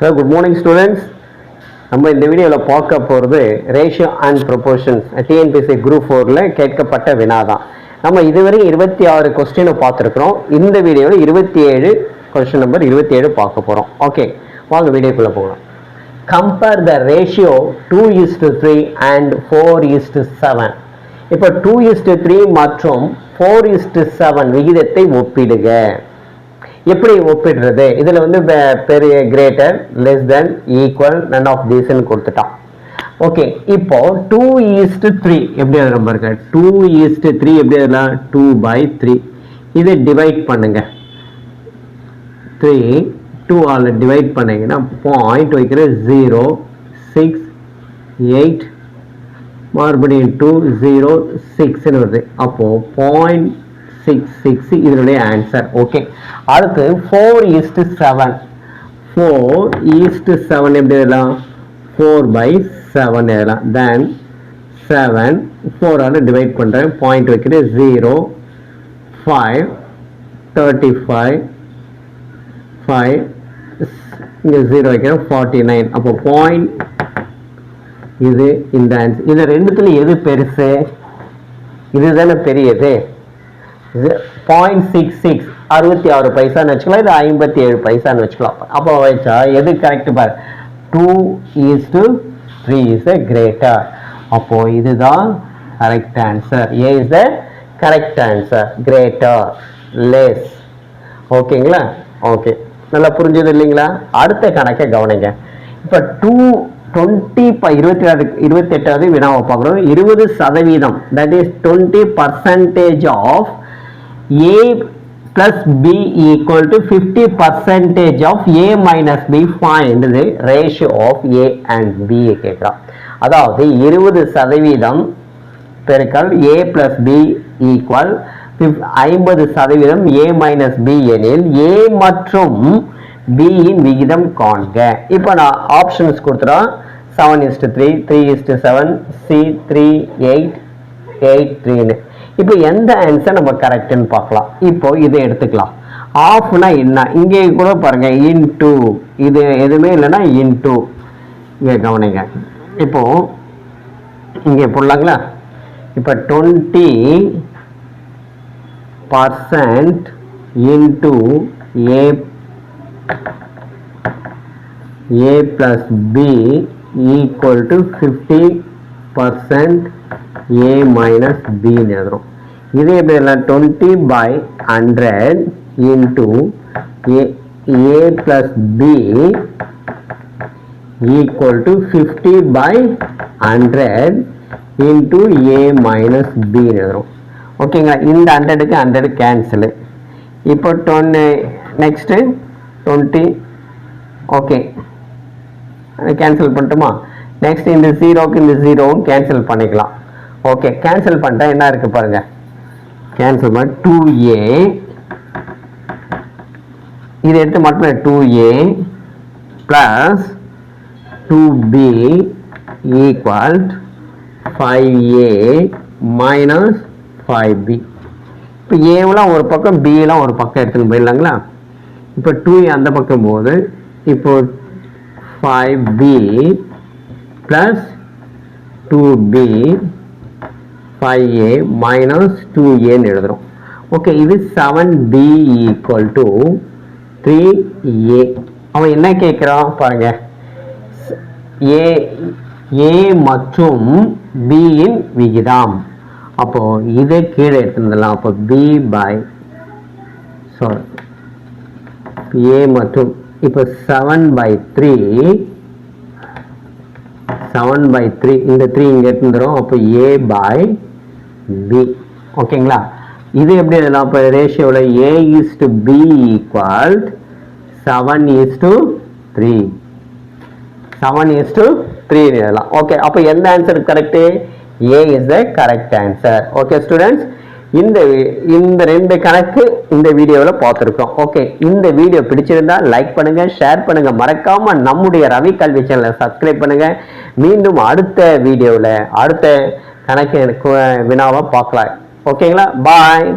So good morning students. நம்ம இந்த வீடியோவில் பார்க்க போகிறது ratio and proportions TNPSC group 4ல் கேட்கப்பட்ட வினா தான். நம்ம இதுவரை 26 கொஸ்டினை பார்த்துருக்குறோம். இந்த வீடியோவில் 27 கொஸ்டின் நம்பர் 27 பார்க்க போகிறோம். ஓகே, வாங்க வீடியோக்குள்ளே போகலாம். Compare the ratio 2:3 and 4:7. இப்போ 2:3 மற்றும் 4:7 விகிதத்தை ஒப்பிடுக. எப்படி ஒப்பிடுறது? இதில் வந்து பெரிய, greater, less than, equal, none of தீஸ்ன்னு கொடுத்துட்டான். ஓகே, இப்போ 2:3 எப்படி எழுதுறோம் பாருங்க. 2:3 எப்படி எழுதலாம்? 2/3. இதை டிவைட் பண்ணுங்க. 3 2 ஆல் டிவைட் பண்ணீங்கன்னா பாயிண்ட் வைக்கிற 0 6 8 மறுபடியும் 2 0 6 வருது. அப்போ 0.66 இதனுடைய ஆன்சர். ஓகே, அடுத்து 4:7. 4:7 எப்படி எழுதலாம்? 4/7 எழுதலாம். தென் 7 4 ஆல் டிவைட் பண்ணுறேன். பாயிண்ட் வைக்கிறேன் 0 5 35 5 இங்கே 0 வைக்கிறேன் 49. அப்போ பாயிண்ட் இது இந்த ஆன்சர். இது ரெண்டுத்துல எது பெருசு? இதுதானே பெரியது. 0.66 66 பைசான்னு வச்சுக்கலாம். இது 57 பைசான்னு வச்சுக்கலாம். அப்போ வச்சா எது கரெக்ட் பாரு? 2:3 இஸ் a greater. அப்போ இதுதான் correct answer. A is the correct answer. Greater, less. ஓகேங்களா? ஓகே, நல்லா புரிஞ்சது இல்லைங்களா? அடுத்த கணக்கை கவனிங்க. இப்போ 28வது வினாவை பார்க்குறோம். 20%, that is 20% of A plus B equal to 50% of A minus B. Find the ratio of A and B கேட்குறான். அதாவது 20% பெருக்கல் A plus B equal 50% A minus B எனில் A மற்றும் B இன் விகிதம் காண்க. இப்போ நான் ஆப்ஷன்ஸ் கொடுத்துறோம். 7:3 3:7 C 3:8 8:3. இப்போ எந்த ஆன்சர் நம்ம கரெக்ட்னு பார்க்கலாம். இப்போ இதை எடுத்துக்கலாம். ஆஃப்னா என்ன? இங்கே கூட பாருங்க இன்டூ, இது எதுவுமே இல்லைன்னா இன்டூ. இங்கே கவனிங்க. இப்போ இங்கே போடலாங்களா? இப்போ 20% into A plus B equal to 50% A minus B எழுதுறோம். இதே எப்படி எல்லாம் 20/100 into A plus B equal to 50/100 into A minus B எழுதுறோம். ஓகேங்களா? இந்த 100க்கு 100 கேன்சலு. இப்போ நெக்ஸ்ட்டு 20. ஓகே, கேன்சல் பண்ணிட்டோமா? நெக்ஸ்ட் இந்த 0க்கு இந்த 0வும் கேன்சல் பண்ணிக்கலாம். ஓகே, கேன்சல் பண்ணிட்டா என்ன இருக்கு பாருங்க. கேன்சல் பண்ண 2A, இதை எடுத்து மட்டும் 2A plus 2B equal 5A minus 5B. இப்போ ஏலாம் ஒரு பக்கம், பிலாம் ஒரு பக்கம் எடுத்துன்னு போயிடலாங்களா? இப்போ 2A அந்த பக்கம் போது இப்போ 5B plus 2B 5A minus 2A எழுதுறோம். ஓகே, இது 7B equal to 3A. அவன் என்ன கேட்குறான் பாருங்க. A மற்றும் B இன் விகிதம். அப்போ இதை கீழே எடுத்துடலாம். அப்போ A மற்றும் இப்போ 7/3 இந்த 3 இங்கே எடுத்துக்கிறோம். அப்போ A/B. ஓகேங்களா? இது எப்படி எழுதலாம்? இப்போ ரேஷியோவில் A:B ஈக்குவல் 7:3 7:3 எழுதலாம். ஓகே, அப்போ எந்த answer correct? A is the correct answer. Okay students, இந்த ரெண்டு கணக்கு இந்த வீடியோவில் பார்த்துருக்கோம். ஓகே, இந்த வீடியோ பிடிச்சிருந்தா லைக் பண்ணுங்க, ஷேர் பண்ணுங்க, மறக்காம நம்முடைய ரவி கல்வி சேனலை சப்ஸ்கிரைப் பண்ணுங்க. மீண்டும் அடுத்த வீடியோவில் அடுத்த கணக்கு வினாவை பார்க்கலாம். ஓகேங்களா? பாய்.